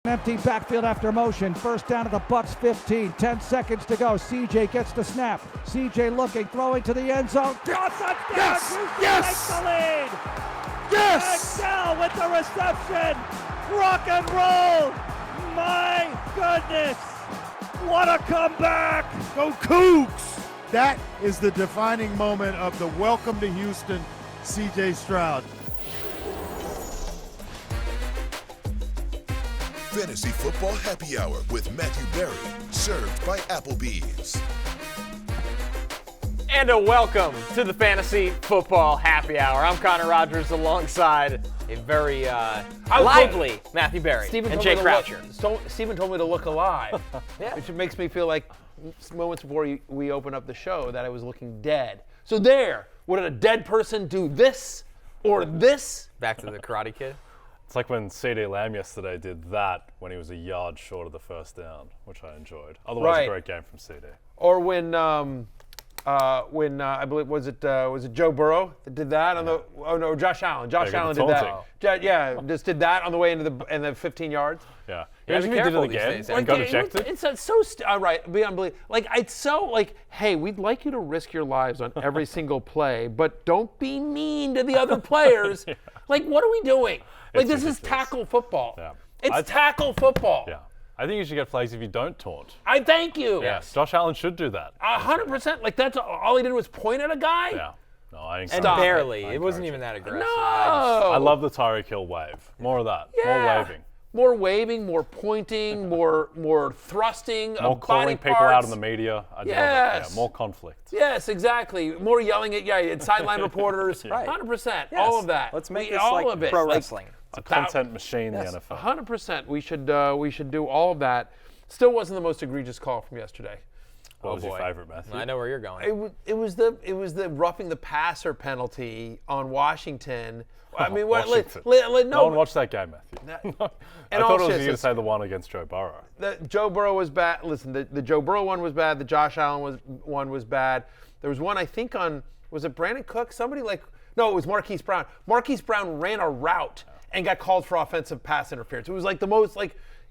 Empty backfield after motion. First down to the Bucs 15. 10 seconds to go. CJ gets the snap. CJ looking, throwing to the end zone. Touchdown! Yes! Yes! Takes the lead. Yes! Excel with the reception. Rock and roll. My goodness. What a comeback. Go Cougs! That is the defining moment of the welcome to Houston, C.J. Stroud. Fantasy Football Happy Hour with Matthew Berry, served by Applebee's. And a welcome to the Fantasy Football Happy Hour. I'm Connor Rogers alongside a very lively Matthew Berry and Jay Croucher. Steven told me to look alive, Yeah. which makes me feel like moments before we open up the show that I was looking dead. So there, would a dead person do this or this? Back to the Karate Kid. It's like when CeeDee Lamb yesterday did that when he was a yard short of the first down, which I enjoyed. Otherwise, Right. a great game from CeeDee. Or when I believe was it Joe Burrow that did that on Josh Allen. Josh Yeah, Allen the did taunting. that. Just did that on the way into the 15 yards. Yeah. Yeah, Imagine be if he did careful it these again days. and got ejected. It's so right. Be unbelievable. Like it's so like, hey, we'd like you to risk your lives on every single play, but don't be mean to the other players. Yeah. Like, what are we doing? Like, It's this is ridiculous. tackle football. Yeah. It's tackle football. Yeah. I think you should get flags if you don't taunt. I thank you. Yes. Josh Allen should do that. 100%. Like, that's all he did was point at a guy. Yeah. No, I And encourage barely. I It wasn't encourage even that aggressive. No. I love the Tyreek Hill wave. More of that. Yeah. More waving. More waving, more pointing, more thrusting More of calling body people parts. out in the media. I love it. Yes. Yeah, more conflict. Yes, exactly. More yelling at sideline reporters. Right. 100%. Yes. All of that. Let's make We- this all like of it. pro Like, wrestling. It's a content machine, the NFL. 100%. We should do all of that. Still wasn't the most egregious call from yesterday. What was boy. your favorite, Matthew? I know where you're going. It was the roughing the passer penalty on Washington. I mean, what? Washington. No one watched that game, Matthew. I And thought all it was shit, you to say the one against Joe Burrow. The Joe Burrow was bad. Listen, the Joe Burrow one was bad. The Josh Allen one was bad. There was one I think on, was it Brandon Cook? No, it was Marquise Brown. Marquise Brown ran a route and got called for offensive pass interference. It was like the most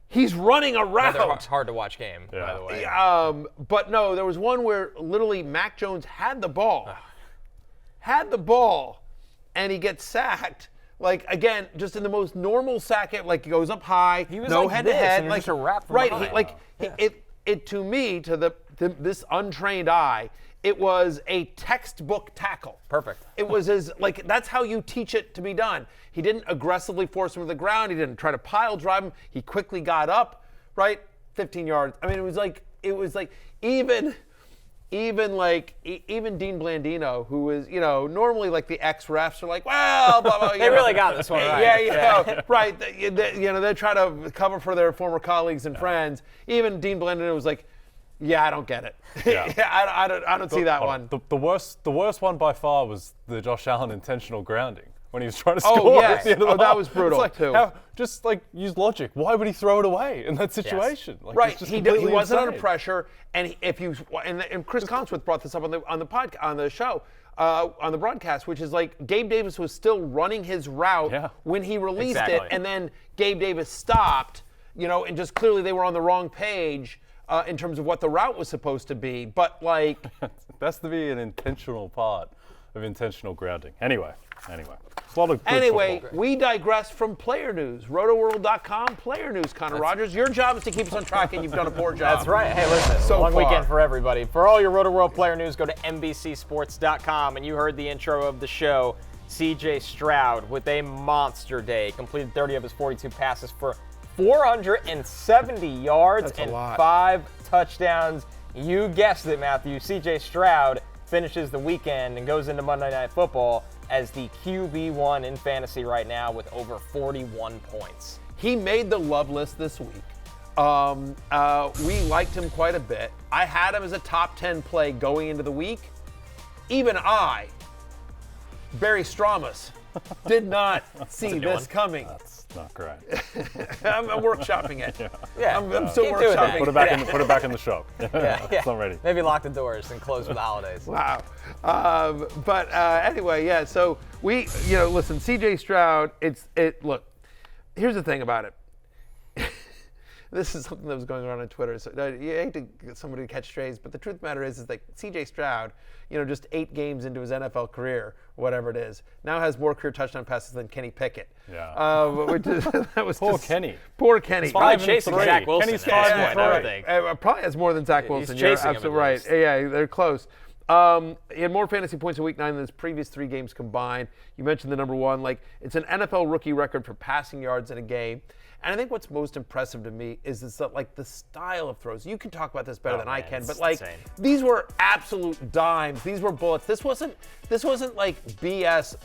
he's running a route. Another hard to watch game, by the way. But no, there was one where literally Mac Jones had the ball, and he gets sacked. Like, again, just in the most normal sack, like he goes up high, He was no like head this, to head, and like just a wrap from right. behind. It to me, to this untrained eye, it was a textbook tackle. Perfect. It was that's how you teach it to be done. He didn't aggressively force him to the ground. He didn't try to pile drive him. He quickly got up, right? 15 yards. I mean, it was like even Dean Blandino, who was, normally like the ex-refs are like, well, blah, blah, They really got this one right. Yeah. Right. They try to cover for their former colleagues and friends. Even Dean Blandino was like, yeah, I don't get it. Yeah. I don't see that one. The worst one by far was the Josh Allen intentional grounding when he was trying to score. Oh, yes. At the end of the That half. was brutal, It's too. Just use logic. Why would he throw it away in that situation? Like, Right, it's just he completely wasn't under insane. pressure, and and Chris Consworth brought this up on the show, on the broadcast, which is like Gabe Davis was still running his route when he released it, Exactly. and then Gabe Davis stopped, and just clearly they were on the wrong page in terms of what the route was supposed to be, but like that's to be an intentional part of intentional grounding. Anyway, a lot of good Anyway, football. we digress from player news. Rotoworld.com, player news, Connor Rogers. Your job is to keep us on track, and you've done a poor job. That's right. Hey, listen, So long far. weekend for everybody. For all your Rotoworld player news, go to NBCSports.com. And you heard the intro of the show, CJ Stroud with a monster day. Completed 30 of his 42 passes for 470 yards That's a and lot. 5 touchdowns. You guessed it, Matthew. CJ Stroud finishes the weekend and goes into Monday Night Football as the QB1 in fantasy right now with over 41 points. He made the love list this week. We liked him quite a bit. I had him as a top 10 play going into the week. Even I, Barry Stramus, did not see this coming. That's not great. I'm workshopping it. Yeah, I'm still keep doing that. workshopping Put it back in the shop. It's not ready. Maybe lock the doors and close for the holidays. Wow. But anyway, yeah, so we, listen, CJ Stroud, look, here's the thing about it. this is something that was going on Twitter. So you hate to get somebody to catch strays, but the truth of the matter is like C.J. Stroud, just 8 games into his NFL career, whatever it is, now has more career touchdown passes than Kenny Pickett. Yeah. That was Poor Kenny. Poor Kenny. Probably chasing Zach Wilson. Kenny's at 5 this and point, 3. I would think. Probably has more than Zach Wilson. He's You're chasing him absolutely at right. least. Yeah, they're close. He had more fantasy points in Week 9 than his previous 3 games combined. You mentioned the number 1. Like, it's an NFL rookie record for passing yards in a game. And I think what's most impressive to me is that, like, the style of throws. You can talk about this better than I can, but like, insane. these were absolute dimes. These were bullets. This wasn't like BS.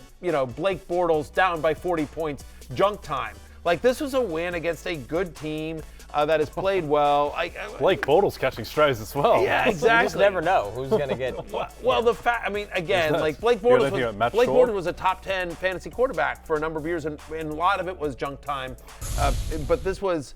Blake Bortles down by 40 points, junk time. Like, this was a win against a good team that has played well. Blake Bortles catching strays as well. Yeah, You exactly. just never know who's going to get. Well, the fact, again, Yes. like Blake You're Bortles looking at Matt Blake Shore? Bortles was a top 10 fantasy quarterback for a number of years, and a lot of it was junk time. But this was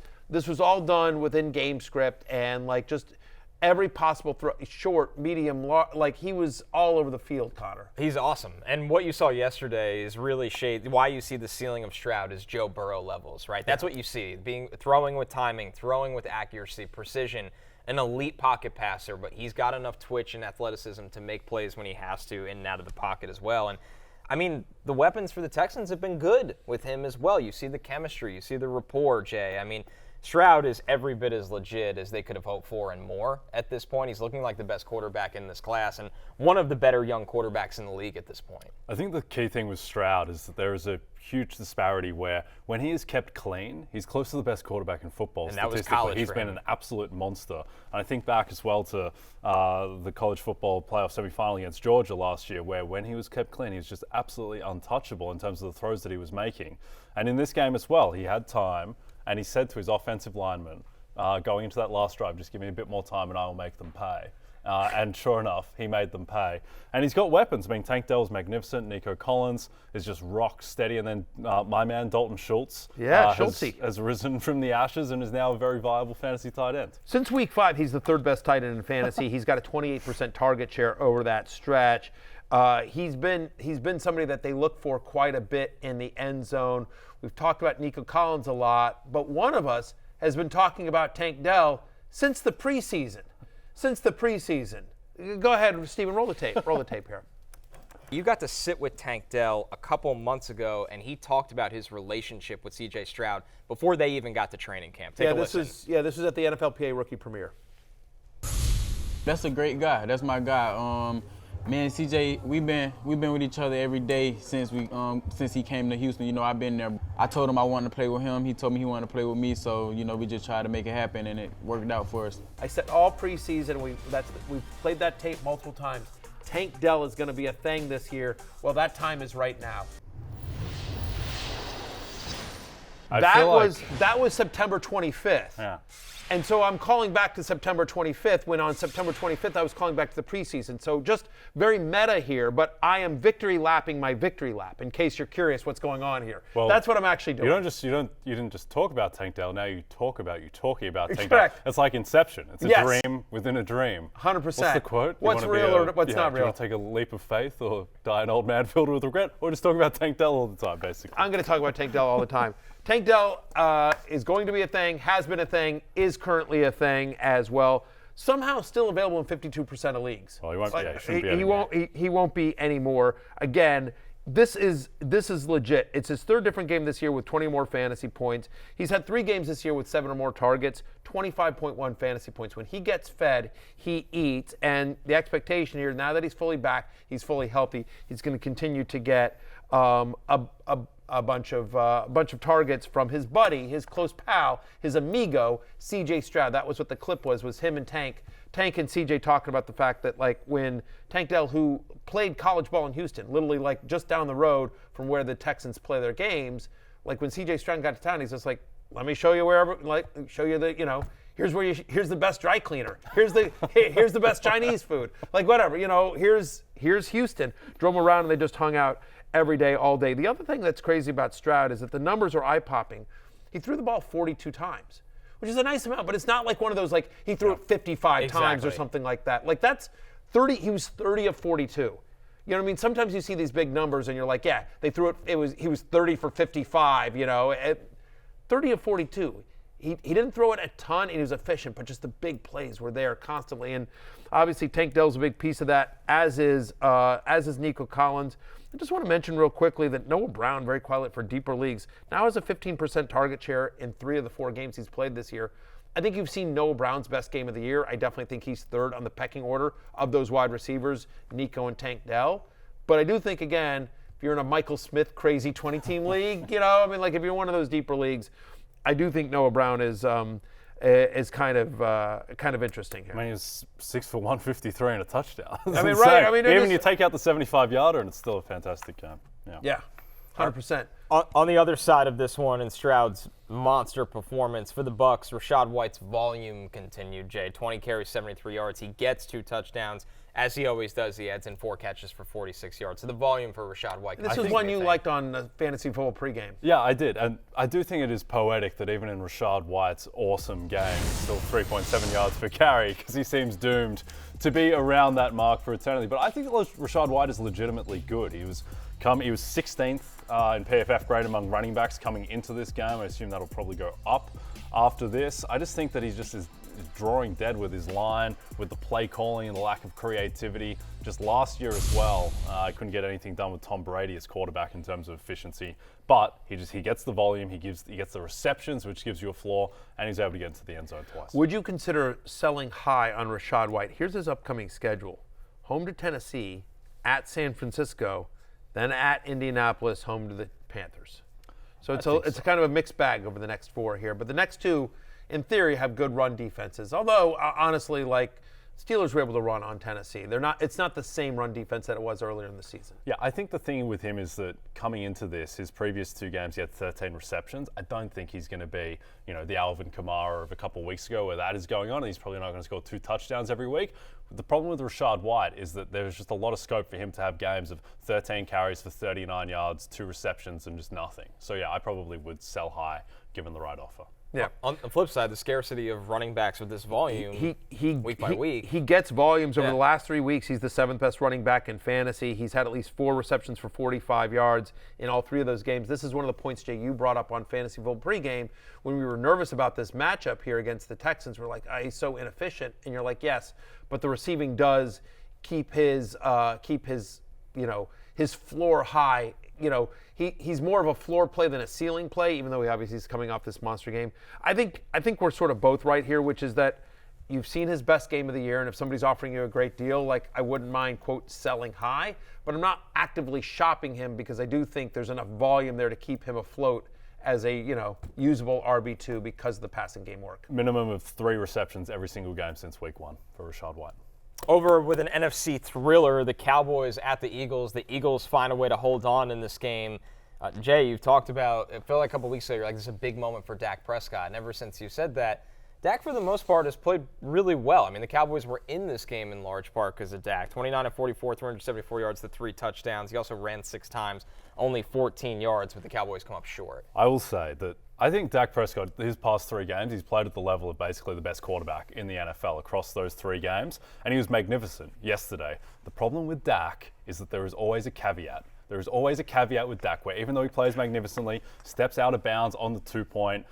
all done within game script, and like just every possible throw, short, medium, like he was all over the field, Connor. He's awesome. And what you saw yesterday is really why you see the ceiling of Stroud is Joe Burrow levels, right? That's what you see. Throwing with timing, throwing with accuracy, precision, an elite pocket passer, but he's got enough twitch and athleticism to make plays when he has to in and out of the pocket as well. And the weapons for the Texans have been good with him as well. You see the chemistry, you see the rapport, Jay. Stroud is every bit as legit as they could have hoped for and more at this point. He's looking like the best quarterback in this class and one of the better young quarterbacks in the league at this point. I think the key thing with Stroud is that there is a huge disparity where when he is kept clean, he's close to the best quarterback in football. And that was statistically. college He's for been him. an absolute monster. And I think back as well to the college football playoff semifinal against Georgia last year, where when he was kept clean, he was just absolutely untouchable in terms of the throws that he was making. And in this game as well, he had time, and he said to his offensive lineman, going into that last drive, just give me a bit more time and I will make them pay. And sure enough, he made them pay. And he's got weapons. Tank Dell's magnificent. Nico Collins is just rock steady. And then my man, Dalton Schultz, has risen from the ashes and is now a very viable fantasy tight end. Since week 5, he's the 3rd best tight end in fantasy. He's got a 28% target share over that stretch. He's been somebody that they look for quite a bit in the end zone. We've talked about Nico Collins a lot, but one of us has been talking about Tank Dell since the preseason. Go ahead, Stephen, roll the tape here. You got to sit with Tank Dell a couple months ago, and he talked about his relationship with C.J. Stroud before they even got to training camp. Take a listen. This was at the NFLPA rookie premiere. That's a great guy. That's my guy. Me and CJ, we've been with each other every day since he came to Houston. I've been there. I told him I wanted to play with him. He told me he wanted to play with me. So we just tried to make it happen, and it worked out for us. I said all preseason. We've played that tape multiple times. Tank Dell is going to be a thing this year. Well, that time is right now. That was September 25th. Yeah. And so I'm calling back to September 25th, when on September 25th I was calling back to the preseason. So just very meta here, but I am victory lapping my victory lap, in case you're curious what's going on here. Well, that's what I'm actually doing. You didn't just talk about Tank Dell. Now you talking about Tank Correct. Dell. It's like Inception. It's a dream within a dream. 100%. What's the quote? What's real or what's not Do real? you want to take a leap of faith or die an old man filled with regret, or just talk about Tank Dell all the time, basically? I'm going to talk about Tank Dell all the time. Tank Dell is going to be a thing, has been a thing, is currently a thing as well. Somehow still available in 52% of leagues. Well, he won't. He shouldn't be he anymore. won't. He won't be anymore. Again, this is legit. It's his 3rd different game this year with 20 or more fantasy points. He's had 3 games this year with 7 or more targets, 25.1 fantasy points. When he gets fed, he eats. And the expectation here, now that he's fully back, he's fully healthy, he's going to continue to get a bunch of targets from his buddy, his close pal, his amigo, C.J. Stroud. That was what the clip was him and Tank and C.J. talking about the fact that, like, when Tank Dell, who played college ball in Houston, literally like just down the road from where the Texans play their games, like when C.J. Stroud got to town, he's just like, let me show you here's the best dry cleaner. Here's the best Chinese food. Like, whatever, here's Houston. Drove around and they just hung out every day, all day. The other thing that's crazy about Stroud is that the numbers are eye-popping. He threw the ball 42 times, which is a nice amount, but it's not like one of those, like, he threw it 55 times or something like that. Like, that's 30, he was 30 of 42. You know what I mean? Sometimes you see these big numbers and you're like, yeah, they threw it, he was 30 for 55, 30 of 42. he didn't throw it a ton, and he was efficient, but just the big plays were there constantly. And obviously, Tank Dell's a big piece of that, as is Nico Collins. I just want to mention real quickly that Noah Brown, very quiet for deeper leagues, now has a 15% target share in 3 of the 4 games he's played this year. I think you've seen Noah Brown's best game of the year. I definitely think he's third on the pecking order of those wide receivers, Nico and Tank Dell. But I do think, again, if you're in a Michael Smith crazy 20-team league, if you're one of those deeper leagues, I do think Noah Brown is kind of interesting here. I mean, he's 6 for 153 and a touchdown. I mean, right? I mean, even you take out the 75-yarder, and it's still a fantastic game. Yeah, 100%. On the other side of this one, in Stroud's monster performance for the Bucs, Rachaad White's volume continued. 20 carries, 73 yards. He gets 2 touchdowns. As he always does, he adds in 4 catches for 46 yards. So the volume for Rachaad White. This was one you liked on the Fantasy Football pregame. Yeah, I did. And I do think it is poetic that even in Rachaad White's awesome game, it's still 3.7 yards per carry, because he seems doomed to be around that mark for eternity. But I think Rachaad White is legitimately good. He was 16th in PFF grade among running backs coming into this game. I assume that'll probably go up after this. I just think that he just is drawing dead with his line, with the play calling and the lack of creativity. Just last year as well, I couldn't get anything done with Tom Brady as quarterback in terms of efficiency. But he gets the volume, he gets the receptions, which gives you a floor, and he's able to get into the end zone twice. Would you consider selling high on Rachaad White? Here's his upcoming schedule: home to Tennessee, at San Francisco, then at Indianapolis, home to the Panthers. So it's a kind of a mixed bag over the next 4 here. But the next 2, in theory, have good run defenses. Although, honestly, Steelers were able to run on Tennessee. It's not the same run defense that it was earlier in the season. Yeah, I think the thing with him is that coming into this, his previous 2 games, he had 13 receptions. I don't think he's going to be, the Alvin Kamara of a couple of weeks ago where that is going on, and he's probably not going to score 2 touchdowns every week. The problem with Rachaad White is that there's just a lot of scope for him to have games of 13 carries for 39 yards, 2 receptions, and just nothing. So, yeah, I probably would sell high given the right offer. Yeah. On the flip side, the scarcity of running backs with this volume, week by week. He gets volumes over the last 3 weeks. He's the 7th best running back in fantasy. He's had at least 4 receptions for 45 yards in all 3 of those games. This is one of the points, Jay, you brought up on Fantasy Football pregame when we were nervous about this matchup here against the Texans. We're like, he's so inefficient. And you're like, yes, but the receiving does keep his floor high. He's more of a floor play than a ceiling play, even though he obviously is coming off this monster game. I think we're sort of both right here, which is that you've seen his best game of the year, and if somebody's offering you a great deal, I wouldn't mind, quote, selling high, but I'm not actively shopping him because I do think there's enough volume there to keep him afloat as a, usable RB2 because of the passing game work. Minimum of 3 receptions every single game since week 1 for Rachaad White. Over with an NFC thriller, the Cowboys at the Eagles. The Eagles find a way to hold on in this game. Jay, you've talked about, it felt like a couple weeks ago, you're like, this is a big moment for Dak Prescott. And ever since you said that, Dak, for the most part, has played really well. I mean, the Cowboys were in this game in large part because of Dak. 29 of 44, 374 yards to 3 touchdowns. He also ran 6 times, only 14 yards, but the Cowboys come up short. I will say that I think Dak Prescott, his past 3 games, he's played at the level of basically the best quarterback in the NFL across those 3 games, and he was magnificent yesterday. The problem with Dak is that there is always a caveat. There is always a caveat with Dak where even though he plays magnificently, steps out of bounds on the 2-point,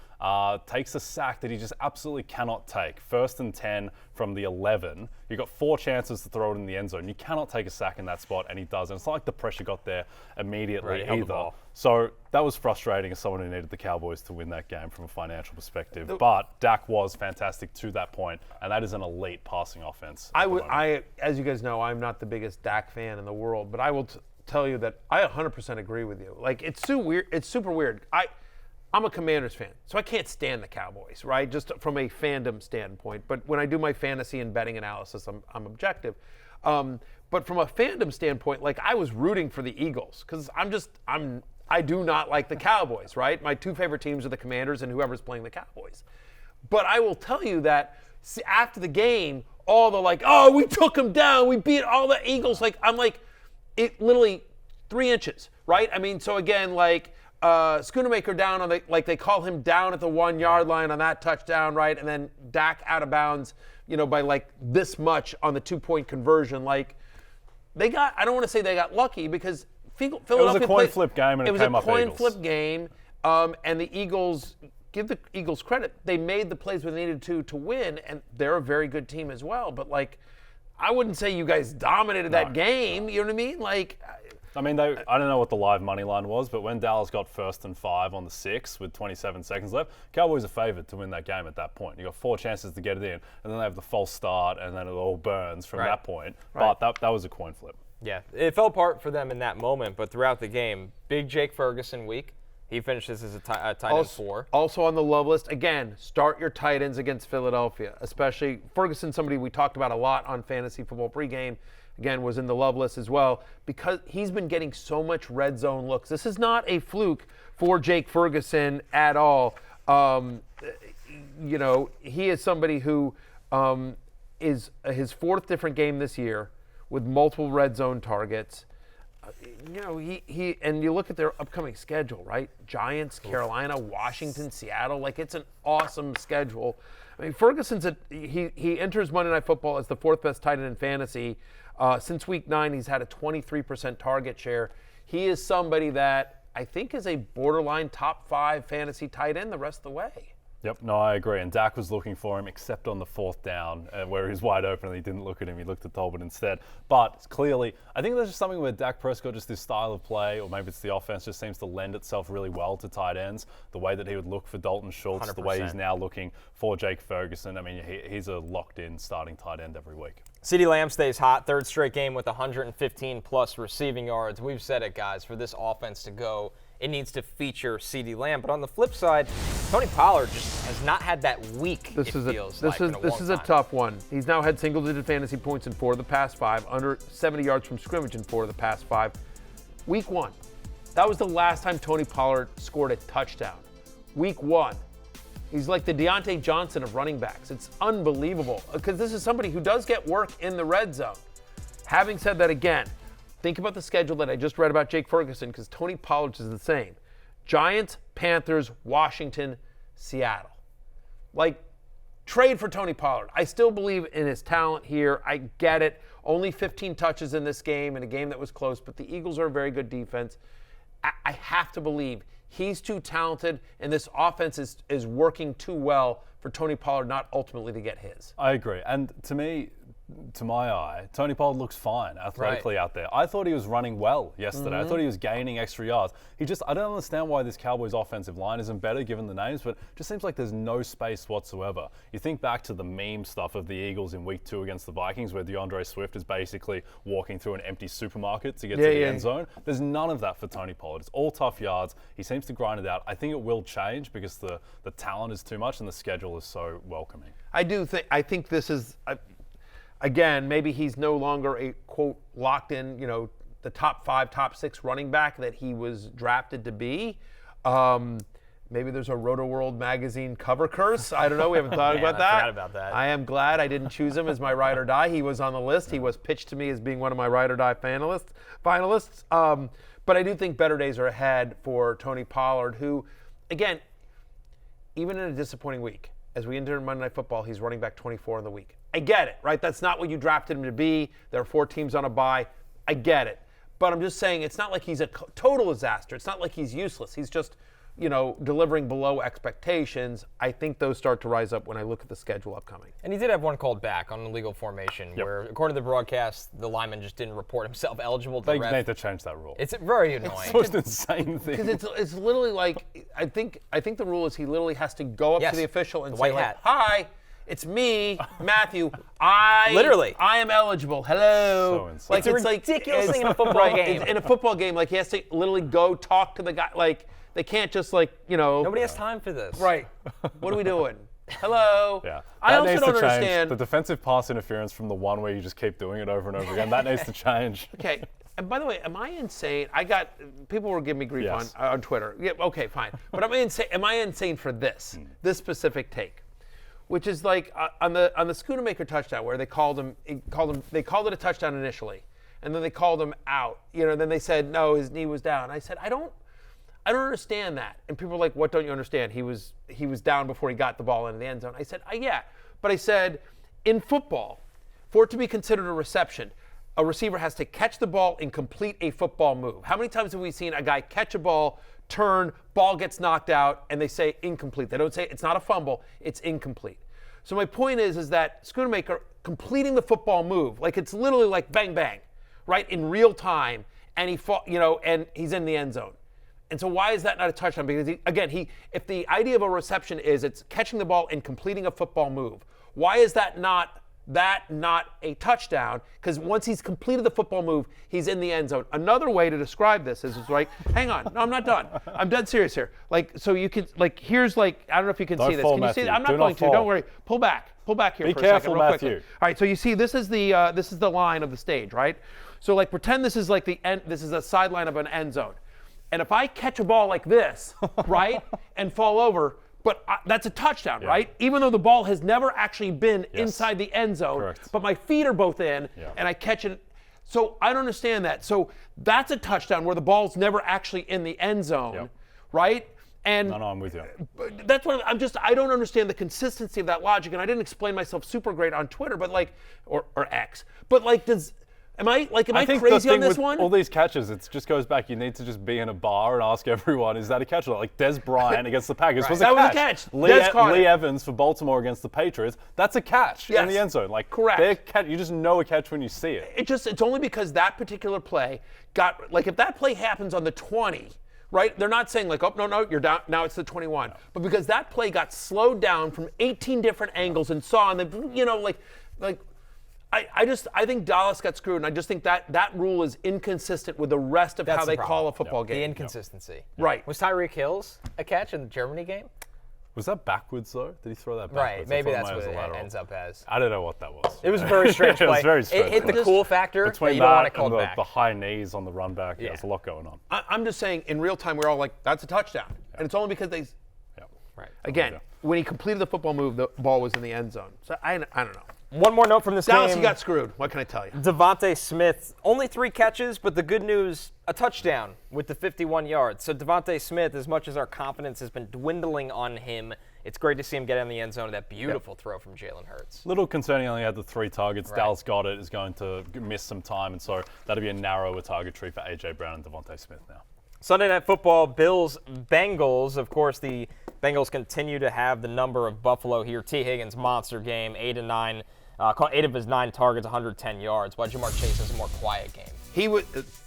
takes a sack that he just absolutely cannot take. 1st and 10 from the 11. You've got 4 chances to throw it in the end zone. You cannot take a sack in that spot, and he does. And it's not like the pressure got there immediately either. So that was frustrating as someone who needed the Cowboys to win that game from a financial perspective. But Dak was fantastic to that point, and that is an elite passing offense. As you guys know, I'm not the biggest Dak fan in the world, but I will tell you that I 100% agree with you. It's so weird. It's super weird. I'm a Commanders fan, so I can't stand the Cowboys, right? Just from a fandom standpoint. But when I do my fantasy and betting analysis, I'm objective. But from a fandom standpoint, I was rooting for the Eagles because I do not like the Cowboys, right? My 2 favorite teams are the Commanders and whoever's playing the Cowboys. But I will tell you that after the game, all the we took them down, we beat all the Eagles. It literally 3 inches, right? I mean, so again, Schoonamaker down on they call him down at the 1-yard line on that touchdown, right? And then Dak out of bounds, by this much on the 2-point conversion. They got, I don't want to say they got lucky because Philadelphia it was a coin flip game and it came up Eagles. It was a coin Eagles. flip game, and the Eagles give the Eagles credit. They made the plays when they needed to win, and they're a very good team as well. But, like, I wouldn't say you guys dominated that game. You know what I mean? Like, I mean, I don't know what the live money line was, but when Dallas got 1st and 5 on the 6 with 27 seconds left, Cowboys are favored to win that game at that point. You got 4 chances to get it in, and then they have the false start, and then it all burns from that point. But that was a coin flip. Yeah, it fell apart for them in that moment, but throughout the game, big Jake Ferguson week. He finishes as a tight end 4. Also on the love list, again, start your tight ends against Philadelphia, especially Ferguson, somebody we talked about a lot on Fantasy Football Pregame, again, was in the love list as well, because he's been getting so much red zone looks. This is not a fluke for Jake Ferguson at all. You know, he is somebody who is his 4th different game this year with multiple red zone targets. You know, he and you look at their upcoming schedule, right? Giants, Carolina, Washington, Seattle. Like, it's an awesome schedule. I mean, Ferguson's he enters Monday Night Football as the 4th best tight end in fantasy. Since week 9, he's had a 23% target share. He is somebody that I think is a borderline top 5 fantasy tight end the rest of the way. Yep, no, I agree. And Dak was looking for him, except on the 4th down, where he was wide open and he didn't look at him. He looked at Tolbert instead. But clearly, I think there's just something where Dak Prescott, just this style of play, or maybe it's the offense, just seems to lend itself really well to tight ends. The way that he would look for Dalton Schultz, 100%. the way he's now looking for Jake Ferguson. I mean, he's a locked-in starting tight end every week. CeeDee Lamb stays hot, 3rd straight game with 115-plus receiving yards. We've said it, guys, for this offense to go, it needs to feature CeeDee Lamb. But on the flip side, Tony Pollard just has not had that week, This is a tough one. He's now had single-digit fantasy points in 4 of the past 5, under 70 yards from scrimmage in 4 of the past 5. Week 1, that was the last time Tony Pollard scored a touchdown. Week 1. He's like the Deontay Johnson of running backs. It's unbelievable, because this is somebody who does get work in the red zone. Having said that, again, think about the schedule that I just read about Jake Ferguson, because Tony Pollard is the same. Giants, Panthers, Washington, Seattle. Like, trade for Tony Pollard. I still believe in his talent here. I get it. Only 15 touches in this game, in a game that was close, but the Eagles are a very good defense. I have to believe he's too talented, and this offense is working too well for Tony Pollard not ultimately to get his. I agree. And to me, to my eye, Tony Pollard looks fine athletically out there. I thought he was running well yesterday. I thought he was gaining extra yards. I don't understand why this Cowboys offensive line isn't better given the names, but it just seems like there's no space whatsoever. You think back to the meme stuff of the Eagles in week 2 against the Vikings, where DeAndre Swift is basically walking through an empty supermarket to get to the end zone. There's none of that for Tony Pollard. It's all tough yards. He seems to grind it out. I think it will change because the talent is too much and the schedule is so welcoming. I think this is... Again, maybe he's no longer a, quote, locked in, the top 5, top 6 running back that he was drafted to be. Maybe there's a Rotoworld magazine cover curse. I don't know. We haven't thought about that. I forgot about that. I am glad I didn't choose him as my ride or die. He was on the list. He was pitched to me as being one of my ride or die finalists. But I do think better days are ahead for Tony Pollard, who, again, even in a disappointing week, as we enter Monday Night Football, he's running back 24 in the week. I get it, right? That's not what you drafted him to be. There are 4 teams on a bye. I get it. But I'm just saying it's not like he's a total disaster. It's not like he's useless. He's just, delivering below expectations. I think those start to rise up when I look at the schedule upcoming. And he did have one called back on illegal formation where, according to the broadcast, the lineman just didn't report himself eligible to They ref. need to change that rule. It's very annoying. It's the most insane thing. Because it's literally like, I think the rule is he literally has to go up to the official and the say, white hat. hi, it's me, Matthew. I am eligible. Hello. So insane. It's a ridiculous thing in a football game. In a football game, like he has to literally go talk to the guy. Like they can't just Nobody has time for this. Right. What are we doing? Hello. Yeah. I That also needs don't to change. understand. The defensive pass interference from the one where you just keep doing it over and over again, that needs to change. Okay. And by the way, am I insane? People were giving me grief Yes. on Twitter. Yeah, okay, fine. But am I insane for this specific take? Which is like on the Schoonamaker touchdown where they called it a touchdown initially, and then they called him out. Then they said no, his knee was down. I said I don't understand that. And people were like, what don't you understand? He was down before he got the ball into the end zone. I said, yeah. But I said, in football, for it to be considered a reception, a receiver has to catch the ball and complete a football move. How many times have we seen a guy catch a ball, turn, ball gets knocked out, and they say incomplete. They don't say it's not a fumble, it's incomplete. So my point is that Schoonamaker completing the football move, like it's literally like bang bang, right, in real time, and and he's in the end zone. And so why is that not a touchdown? Because if the idea of a reception is it's catching the ball and completing a football move, why is that not a touchdown? Because once he's completed the football move, he's in the end zone. Another way to describe this is right. Hang on, no, I'm not done. I'm dead serious here. Like, so you can here's I don't know if you can see this. Can you see it? I'm not going to. Don't worry. Pull back here Be for careful, a second, real Matthew. quickly. All right. So you see, this is the line of the stage, right? So pretend this is like the end. This is a sideline of an end zone. And if I catch a ball like this, right, and fall over, but that's a touchdown, right? Even though the ball has never actually been inside the end zone, Correct. but my feet are both in, and I catch it. So I don't understand that. So that's a touchdown where the ball's never actually in the end zone, right? And No, I'm with you. that's what I don't understand the consistency of that logic, and I didn't explain myself super great on Twitter, but or X. But Am I think crazy the on thing this with one? all these catches, it just goes back. You need to just be in a bar and ask everyone, is that a catch? Like Des Bryant against the Packers was a That catch. was a catch. Lee Evans for Baltimore against the Patriots, that's a catch in the end zone. Correct. You just know a catch when you see it. It's only because that particular play got, if that play happens on the 20, right? They're not saying oh, no, you're down, now it's the 21. No. But because that play got slowed down from 18 different angles and saw, and I think Dallas got screwed, and I just think that rule is inconsistent with the rest of how they call a football game. The inconsistency. Right. Was Tyreek Hill's a catch in the Germany game? Was that backwards, though? Did he throw that Right, backwards? maybe that's what it ends up as. I don't know what that was. It was a very strange play. It was very strange. It hit the cool factor, but Between you don't want to that call and it back. the high knees on the run back, there's a lot going on. I'm just saying, in real time, we're all like, that's a touchdown. And it's only because they, Right. again, when he completed the football move, the ball was in the end zone. So I don't know. One more note from this Dallas, game. he got screwed. What can I tell you? DeVonta Smith, only 3 catches, but the good news, a touchdown with the 51 yards. So DeVonta Smith, as much as our confidence has been dwindling on him, it's great to see him get in the end zone of that beautiful throw from Jalen Hurts. Little concerning, he only had the 3 targets. Right. Dallas Goedert is going to miss some time, and so that'll be a narrower target tree for A.J. Brown and DeVonta Smith now. Sunday Night Football, Bills-Bengals. Of course, the Bengals continue to have the number of Buffalo here. T. Higgins, monster game, 8 of his 9 targets, 110 yards, while Jamar Chase has a more quiet game.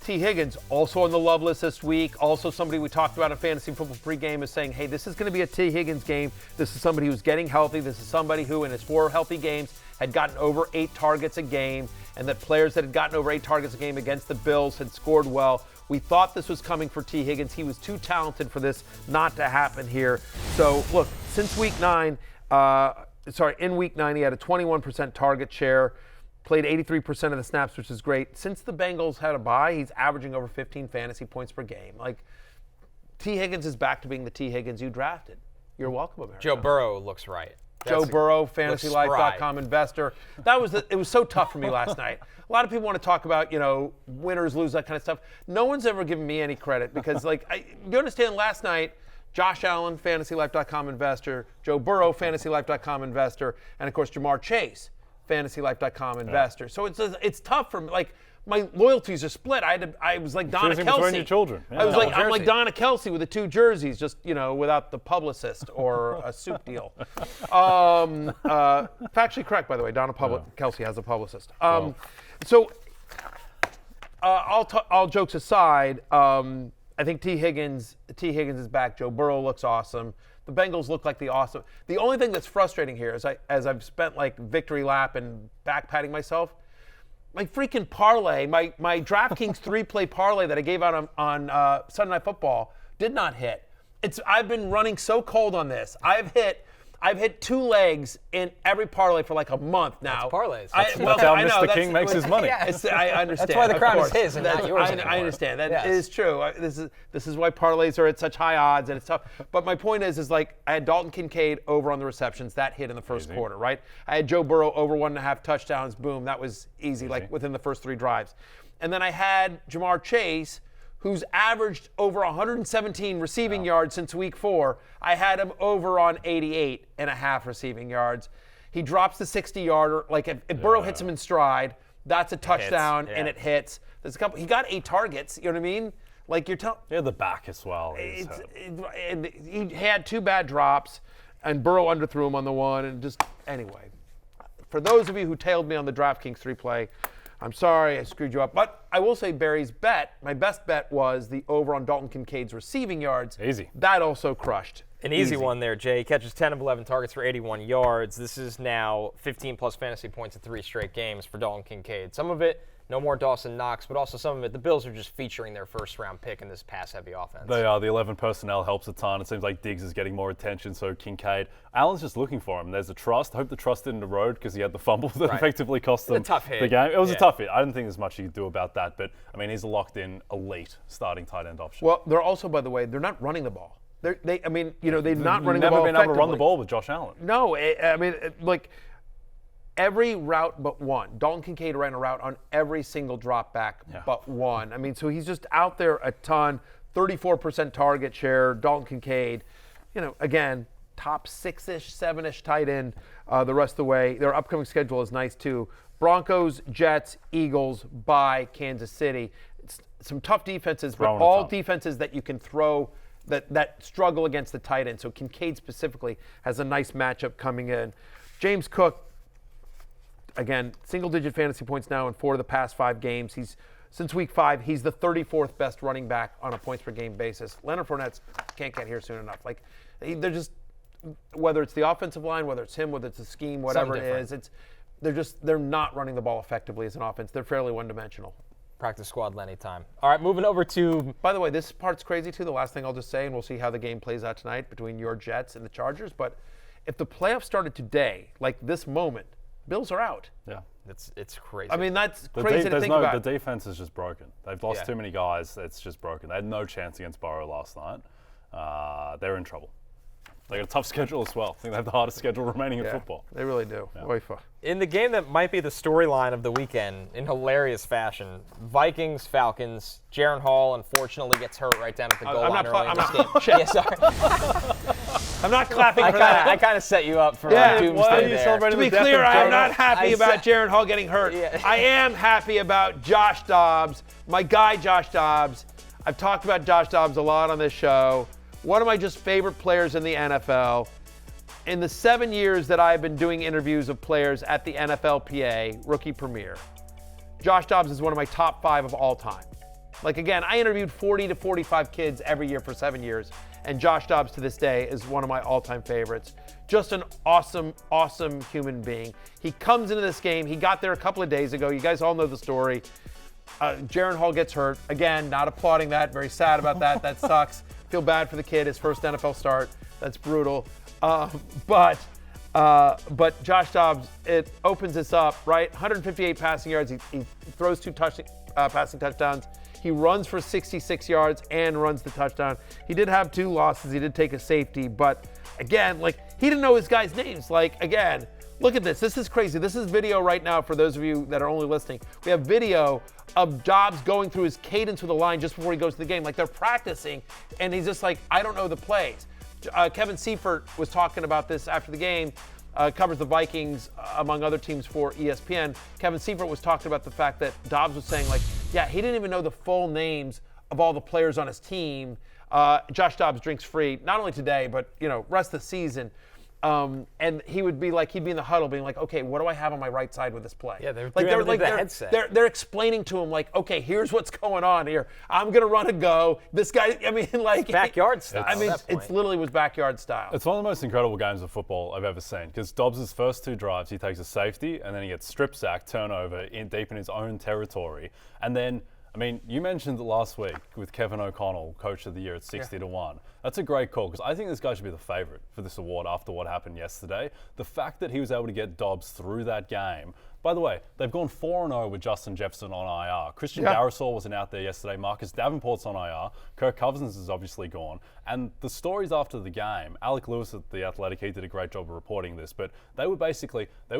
T. Higgins, also on the love list this week. Also somebody we talked about in Fantasy Football pregame is saying, hey, this is going to be a T. Higgins game. This is somebody who's getting healthy. This is somebody who, in his 4 healthy games, had gotten over 8 targets a game, and that players that had gotten over 8 targets a game against the Bills had scored well. We thought this was coming for T. Higgins. He was too talented for this not to happen here. So, look, since week 9, in week 9, he had a 21% target share, played 83% of the snaps, which is great. Since the Bengals had a bye, he's averaging over 15 fantasy points per game. T. Higgins is back to being the T. Higgins you drafted. You're welcome, America. Joe Burrow looks right. Joe Burrow, FantasyLife.com investor. It was so tough for me last night. A lot of people want to talk about, winners, lose, that kind of stuff. No one's ever given me any credit because, you understand, last night, Josh Allen, FantasyLife.com investor, Joe Burrow, FantasyLife.com investor, and, of course, Jamar Chase, FantasyLife.com investor. So it's tough for me. My loyalties are split. I was like Donna Choosing Kelsey. between your children. Yeah. I'm like Donna Kelsey with the 2 jerseys, just without the publicist or a soup deal. Factually correct, by the way. Donna Kelsey has a publicist. So, all jokes aside, I think T. Higgins is back. Joe Burrow looks awesome. The Bengals look like the awesome. The only thing that's frustrating here is as I've spent victory lap and back patting myself. My freaking parlay, my DraftKings 3-play parlay that I gave out on Sunday Night Football did not hit. I've been running so cold on this. I've hit 2 legs in every parlay for a month now. That's parlays. That's how Mr. King makes his money. I understand. That's why the crown of is his and not yours anymore. I understand. That is true. This is why parlays are at such high odds and it's tough. But my point is I had Dalton Kincaid over on the receptions. That hit in the first quarter, right? I had Joe Burrow over 1.5 touchdowns. Boom. That was easy, within the first 3 drives. And then I had Jamar Chase, who's averaged over 117 receiving yards since week 4. I had him over on 88.5 receiving yards. He drops the 60-yarder. If Burrow hits him in stride, that's a touchdown and it hits. There's a couple. He got 8 targets. You know what I mean? Like you're telling. Yeah, the back as well. And he had 2 bad drops, and Burrow underthrew him on the one. And just anyway, for those of you who tailed me on the DraftKings 3-play, I'm sorry I screwed you up. But I will say Barry's bet, my best bet was the over on Dalton Kincaid's receiving yards. Easy. That also crushed. An easy one there, Jay. He catches 10 of 11 targets for 81 yards. This is now 15-plus fantasy points in 3 straight games for Dalton Kincaid. Some of it, no more Dawson Knox, but also some of it, the Bills are just featuring their first-round pick in this pass-heavy offense. They are. The 11 personnel helps a ton. It seems like Diggs is getting more attention, so Kincaid. Allen's just looking for him. There's a trust. I hope the trust didn't erode because he had the fumble that effectively cost them tough hit. the game. It was a tough hit. I didn't think there's much you could do about that, but, I mean, he's a locked-in, elite starting tight end option. Well, they're also, by the way, they're not running the ball. They're not running the ball Never been able to run the ball with Josh Allen. No, every route but one. Dalton Kincaid ran a route on every single drop back but one. I mean, so he's just out there a ton. 34% target share. Dalton Kincaid, again, top 6-ish, 7-ish tight end the rest of the way. Their upcoming schedule is nice too. Broncos, Jets, Eagles, bye, Kansas City. It's some tough defenses, but all defenses that you can throw that struggle against the tight end. So Kincaid specifically has a nice matchup coming in. James Cook, again, single-digit fantasy points now in 4 of the past 5 games. Since week 5, he's the 34th best running back on a points-per-game basis. Leonard Fournette can't get here soon enough. Like, they're just, whether it's the offensive line, whether it's him, whether it's the scheme, whatever it is, they're not running the ball effectively as an offense. They're fairly one-dimensional. Practice squad Lenny time. All right, moving over to... By the way, this part's crazy, too. The last thing I'll just say, and we'll see how the game plays out tonight between your Jets and the Chargers, but if the playoffs started today, like this moment, Bills are out. Yeah. It's crazy. I mean, that's crazy to think about. The defense is just broken. They've lost too many guys. It's just broken. They had no chance against Burrow last night. They're in trouble. They got a tough schedule as well. I think they have the hardest schedule remaining in football. They really do. Yeah. In the game that might be the storyline of the weekend, in hilarious fashion, Vikings, Falcons, Jaren Hall unfortunately gets hurt right down at the goal line early in this game. Yeah, sorry. I'm not clapping for that. I kind of set you up for To doomsday there. be clear, I'm not happy about Jaren Hall getting hurt. Yeah. I am happy about Josh Dobbs, my guy Josh Dobbs. I've talked about Josh Dobbs a lot on this show. One of my just favorite players in the NFL. In the 7 years that I've been doing interviews of players at the NFLPA, Rookie Premier, Josh Dobbs is one of my top 5 of all time. Like, again, I interviewed 40 to 45 kids every year for 7 years, and Josh Dobbs to this day is one of my all-time favorites. Just an awesome, awesome human being. He comes into this game. He got there a couple of days ago. You guys all know the story. Jaren Hall gets hurt. Again, not applauding that. Very sad about that. That sucks. Feel bad for the kid. His first NFL start. That's brutal. But Josh Dobbs, it opens this up, right? 158 passing yards. He throws 2 passing touchdowns. He runs for 66 yards and runs the touchdown. He did have 2 losses. He did take a safety. But, again, like, he didn't know his guys' names. Like, again, look at this. This is crazy. This is video right now for those of you that are only listening. We have video of Dobbs going through his cadence with the line just before he goes to the game. Like, they're practicing, and he's just like, I don't know the plays. Kevin Seifert was talking about this after the game, covers the Vikings, among other teams for ESPN. Kevin Seifert was talking about the fact that Dobbs was saying, like, yeah, he didn't even know the full names of all the players on his team. Josh Dobbs drinks free, not only today, but, rest of the season. And he would be like, he'd be in the huddle being like, okay, what do I have on my right side with this play? Yeah, they're explaining to him, like, okay, here's what's going on here. I'm going to run a go. This guy, I mean, like. Backyard style. I mean, it literally was backyard style. It's one of the most incredible games of football I've ever seen because Dobbs' first 2 drives, he takes a safety and then he gets strip sack, turnover deep in his own territory. And then, I mean, you mentioned it last week with Kevin O'Connell, Coach of the Year at 60-1. That's a great call because I think this guy should be the favorite for this award after what happened yesterday. The fact that he was able to get Dobbs through that game. By the way, they've gone 4-0 with Justin Jefferson on IR. Christian Darrisaw wasn't out there yesterday. Marcus Davenport's on IR. Kirk Cousins is obviously gone. And the stories after the game, Alec Lewis at The Athletic, he did a great job of reporting this, but they were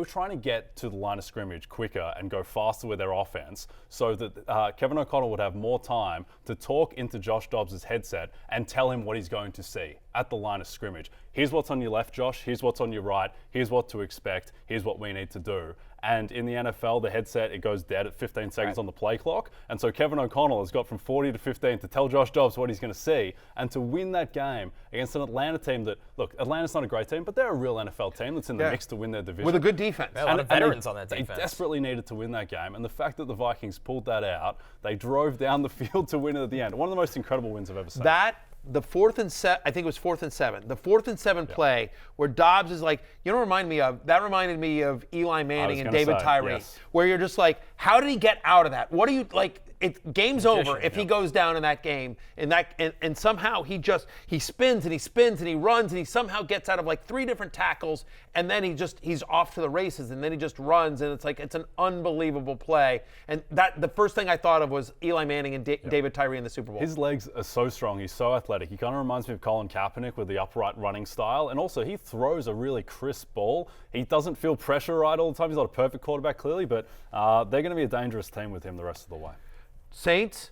trying to get to the line of scrimmage quicker and go faster with their offense so that Kevin O'Connell would have more time to talk into Josh Dobbs' headset and tell him what he's going to see. at the line of scrimmage. Here's what's on your left, Josh. Here's what's on your right. Here's what to expect. Here's what we need to do. And in the NFL, the headset, it goes dead at 15 seconds on the play clock. And so Kevin O'Connell has got from 40 to 15 to tell Josh Dobbs what he's going to see and to win that game against an Atlanta team that, look, Atlanta's not a great team, but they're a real NFL team that's in the mix to win their division. With a good defense. A lot of veterans on that They defense. desperately needed to win that game. And the fact that the Vikings pulled that out, they drove down the field to win it at the end. One of the most incredible wins I've ever seen. The 4th and 7, I think it was 4th and 7. The 4th and 7 play where Dobbs is like, you know what remind me of? That reminded me of Eli Manning and David Tyree, yes. where you're just like, how did he get out of that? What do you like? Game's over if he goes down in that game, and somehow he spins and he spins and he runs and he somehow gets out of like 3 different tackles, and then he's off to the races, and then he just runs, and it's an unbelievable play. And that the first thing I thought of was Eli Manning and David Tyree in the Super Bowl. His legs are so strong. He's so athletic. He kind of reminds me of Colin Kaepernick with the upright running style, and also he throws a really crisp ball. He doesn't feel pressure right all the time. He's not a perfect quarterback, clearly, but they're going to be a dangerous team with him the rest of the way. Saints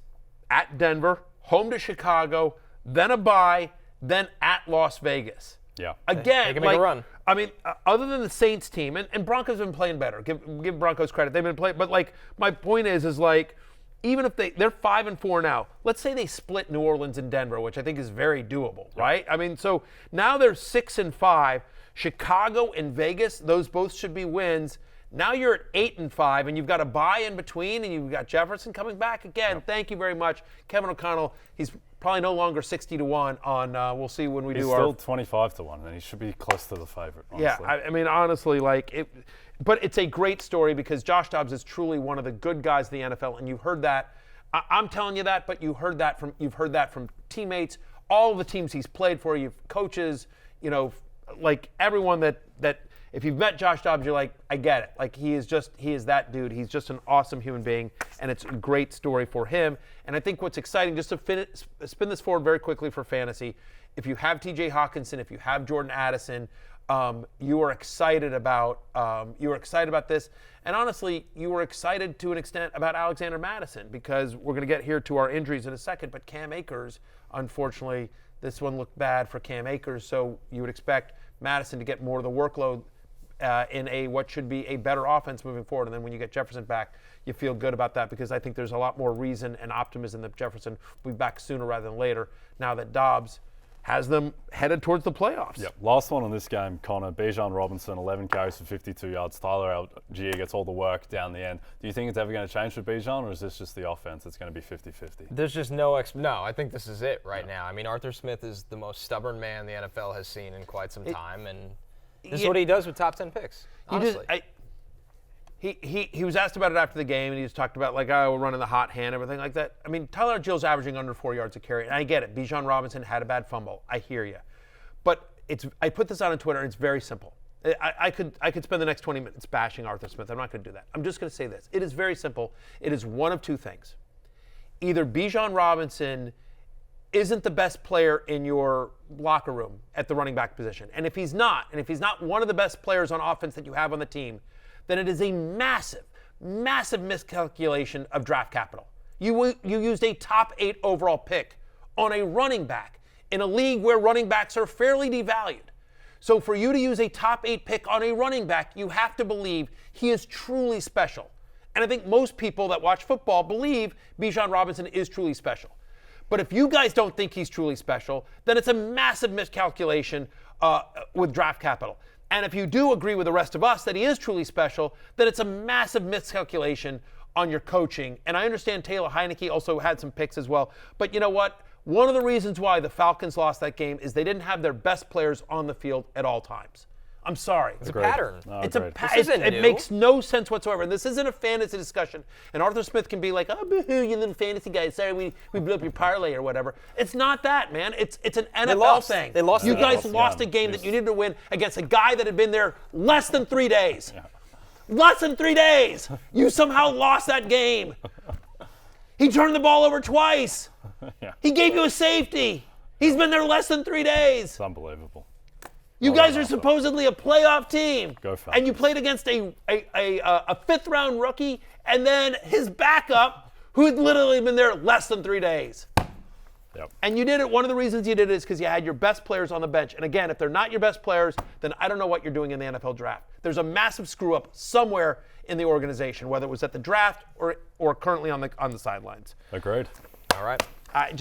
at Denver, home to Chicago, then a bye, then at Las Vegas. Yeah. Again, They can make a run. I mean, other than the Saints team, and Broncos have been playing better. Give Broncos credit. They've been playing, but like my point is like, even if they're 5-4 now, let's say they split New Orleans and Denver, which I think is very doable, right? I mean, so now they're 6-5. Chicago and Vegas, those both should be wins. Now you're at 8-5, and you've got a bye in between, and you've got Jefferson coming back again. Yep. Thank you very much, Kevin O'Connell. He's probably no longer 60-1 on. We'll see when we do our. He's still 25-1, and he should be close to the favorite. Honestly. Yeah, I mean, honestly, like it. But it's a great story because Josh Dobbs is truly one of the good guys in the NFL, and you heard that. I'm telling you that, but you've heard that from teammates, all of the teams he's played for, coaches, like everyone that. If you've met Josh Dobbs, you're like, I get it. Like, he is that dude. He's just an awesome human being, and it's a great story for him. And I think what's exciting, just to spin this forward very quickly for fantasy, if you have TJ Hawkinson, if you have Jordan Addison, you are excited about this. And honestly, you were excited to an extent about Alexander Mattison, because we're going to get here to our injuries in a second, but Cam Akers, unfortunately, this one looked bad for Cam Akers, so you would expect Mattison to get more of the workload in what should be a better offense moving forward. And then when you get Jefferson back, you feel good about that, because I think there's a lot more reason and optimism that Jefferson will be back sooner rather than later, now that Dobbs has them headed towards the playoffs. Yep. Last one on this game, Connor. Bijan Robinson, 11 carries for 52 yards. Tyler Algier gets all the work down the end. Do you think it's ever going to change for Bijan, or is this just the offense? It's going to be 50-50. There's just no I think this is it right now. I mean, Arthur Smith is the most stubborn man the NFL has seen in quite some time, and this is what he does with top 10 picks, honestly. He was asked about it after the game, and he just talked about, like, we're running the hot hand, everything like that. I mean, Tyler Gill's averaging under 4 yards a carry, and I get it. Bijan Robinson had a bad fumble. I hear you. But I put this on Twitter, and it's very simple. I could spend the next 20 minutes bashing Arthur Smith. I'm not going to do that. I'm just going to say this. It is very simple. It is one of two things. Either Bijan Robinson isn't the best player in your locker room at the running back position, and if he's not one of the best players on offense that you have on the team, then it is a massive, massive miscalculation of draft capital. You used a top 8 overall pick on a running back in a league where running backs are fairly devalued. So for you to use a top 8 pick on a running back, you have to believe he is truly special. And I think most people that watch football believe Bijan Robinson is truly special. But if you guys don't think he's truly special, then it's a massive miscalculation with draft capital. And if you do agree with the rest of us that he is truly special, then it's a massive miscalculation on your coaching. And I understand Taylor Heineke also had some picks as well. But you know what? One of the reasons why the Falcons lost that game is they didn't have their best players on the field at all times. I'm sorry. It's a pattern. It's a pattern. It makes no sense whatsoever. And this isn't a fantasy discussion. And Arthur Smith can be like, oh, boo-hoo, you little fantasy guys. Sorry, we blew up your parlay or whatever. It's not that, man. It's an NFL thing. They lost. You guys lost a game that you needed to win against a guy that had been there less than 3 days. Yeah. Less than 3 days. You somehow lost that game. He turned the ball over twice. Yeah. He gave you a safety. He's been there less than 3 days. It's unbelievable. You guys are supposedly a playoff team, Go Falcons. and you played against a 5th-round rookie, and then his backup, who had literally been there less than 3 days. Yep. And you did it. One of the reasons you did it is because you had your best players on the bench. And again, if they're not your best players, then I don't know what you're doing in the NFL draft. There's a massive screw up somewhere in the organization, whether it was at the draft or currently on the sidelines. Agreed. All right. I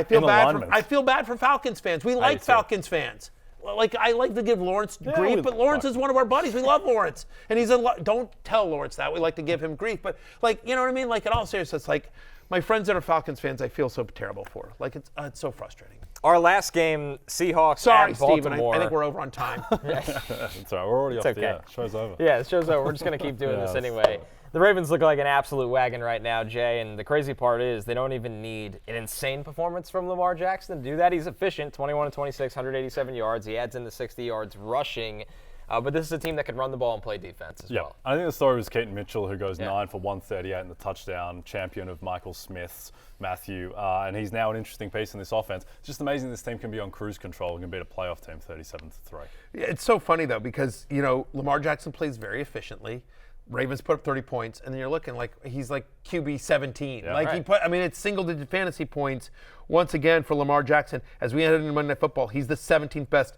feel bad. I feel bad for Falcons fans. We like too. Falcons fans. Like, I like to give Lawrence grief, but Lawrence is one of our buddies. We love Lawrence, and don't tell Lawrence that. We like to give him grief, but like, you know what I mean? Like, in all seriousness, like, my friends that are Falcons fans, I feel so terrible for. Like, it's so frustrating. Our last game, Seahawks Sorry, at Baltimore. Steven. I think we're over on time. It's all right. We're already off the air. Show's over. Yeah, the show's over. We're just going to keep doing this anyway. The Ravens look like an absolute wagon right now, Jay, and the crazy part is they don't even need an insane performance from Lamar Jackson to do that. He's efficient, 21-26, 187 yards. He adds in the 60 yards rushing. But this is a team that can run the ball and play defense as well. I think the story was Keaton Mitchell, who goes 9 for 138 in the touchdown, champion of Michael Smith's Matthew, and he's now an interesting piece in this offense. It's just amazing this team can be on cruise control and can beat a playoff team 37-3. It's so funny, though, because, Lamar Jackson plays very efficiently. Ravens put up 30 points, and then you're looking like he's like QB 17. It's single-digit fantasy points once again for Lamar Jackson. As we ended in Monday Night Football, he's the 17th best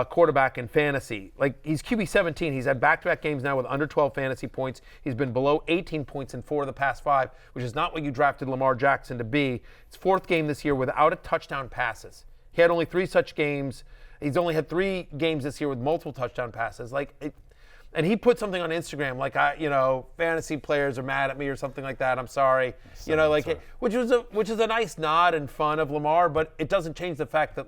quarterback in fantasy. Like, he's QB 17. He's had back-to-back games now with under 12 fantasy points. He's been below 18 points in 4 of the past 5, which is not what you drafted Lamar Jackson to be. It's 4th game this year without a touchdown passes. He had only 3 such games. He's only had 3 games this year with multiple touchdown passes. And he put something on Instagram like, fantasy players are mad at me or something like that. I'm sorry, which is a nice nod and fun of Lamar, but it doesn't change the fact that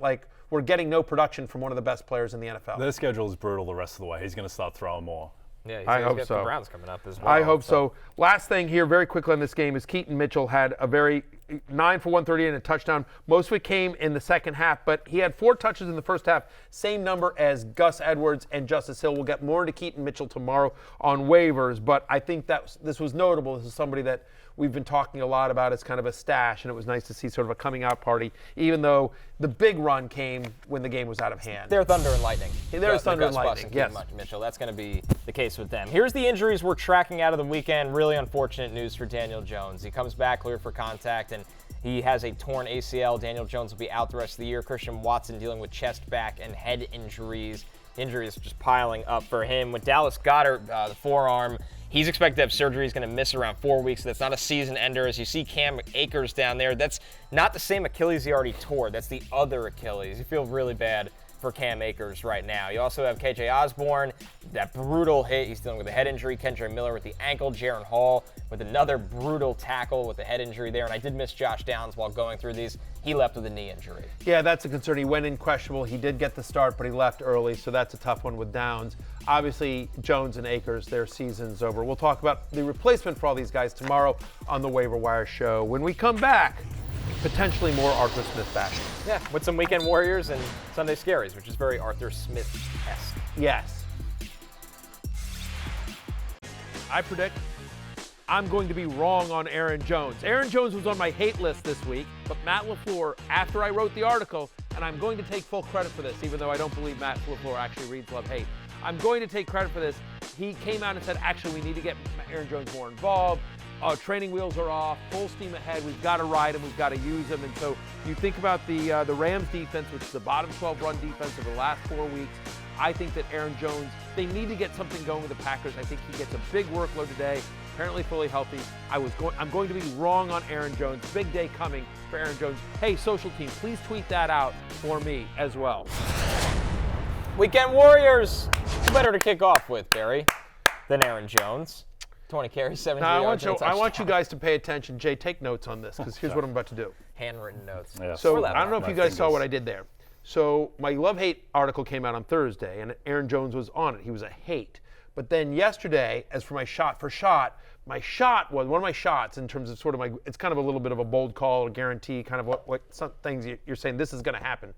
we're getting no production from one of the best players in the NFL. Their schedule is brutal the rest of the way. He's going to start throwing more. Yeah, I hope got so. The Browns coming up as well. I hope so. Last thing here, very quickly on this game, is Keaton Mitchell had a very 9 for 138 and a touchdown. Most of it came in the second half, but he had 4 touches in the first half. Same number as Gus Edwards and Justice Hill. We'll get more into Keaton Mitchell tomorrow on waivers, but I think that this was notable. This is somebody that we've been talking a lot about as kind of a stash, and it was nice to see sort of a coming out party, even though the big run came when the game was out of hand. They're thunder and lightning. There's thunder and lightning, yes. Mitchell, that's going to be the case with them. Here's the injuries we're tracking out of the weekend. Really unfortunate news for Daniel Jones. He comes back clear for contact, and he has a torn ACL. Daniel Jones will be out the rest of the year. Christian Watson dealing with chest, back, and head injuries. Injuries just piling up for him. With Dallas Goedert, the forearm, he's expected to have surgery. He's going to miss around 4 weeks. That's not a season ender. As you see Cam Akers down there, that's not the same Achilles he already tore. That's the other Achilles. You feel really bad for Cam Akers right now. You also have KJ Osborn, that brutal hit. He's dealing with a head injury. Kendra Miller with the ankle. Jaren Hall with another brutal tackle with a head injury there. And I did miss Josh Downs while going through these. He left with a knee injury. Yeah, that's a concern. He went in questionable. He did get the start, but he left early, so that's a tough one with Downs. Obviously, Jones and Akers, their season's over. We'll talk about the replacement for all these guys tomorrow on the Waiver Wire Show. When we come back, potentially more Arthur Smith fashion. Yeah, with some Weekend Warriors and Sunday Scaries, which is very Arthur Smith-esque. Yes. I predict I'm going to be wrong on Aaron Jones. Aaron Jones was on my hate list this week, but Matt LaFleur, after I wrote the article, and I'm going to take full credit for this, even though I don't believe Matt LaFleur actually reads Love Hate. I'm going to take credit for this. He came out and said, actually, we need to get Aaron Jones more involved. Training wheels are off, full steam ahead. We've got to ride him. We've got to use him. And so you think about the Rams defense, which is the bottom 12 run defense over the last 4 weeks. I think that Aaron Jones, they need to get something going with the Packers. I think he gets a big workload today, apparently fully healthy. I'm going to be wrong on Aaron Jones. Big day coming for Aaron Jones. Hey, social team, please tweet that out for me as well. Weekend Warriors. Who better to kick off with, Barry, than Aaron Jones? 20 carries, 70 yards. I want you guys to pay attention. Jay, take notes on this, because here's what I'm about to do. Handwritten notes. Yeah. So I don't know if you guys saw what I did there. So my love-hate article came out on Thursday, and Aaron Jones was on it. He was a hate. But then yesterday, as for my shot, my shot was one of my shots in terms of sort of it's kind of a little bit of a bold call, a guarantee, kind of what some things you're saying this is going to happen.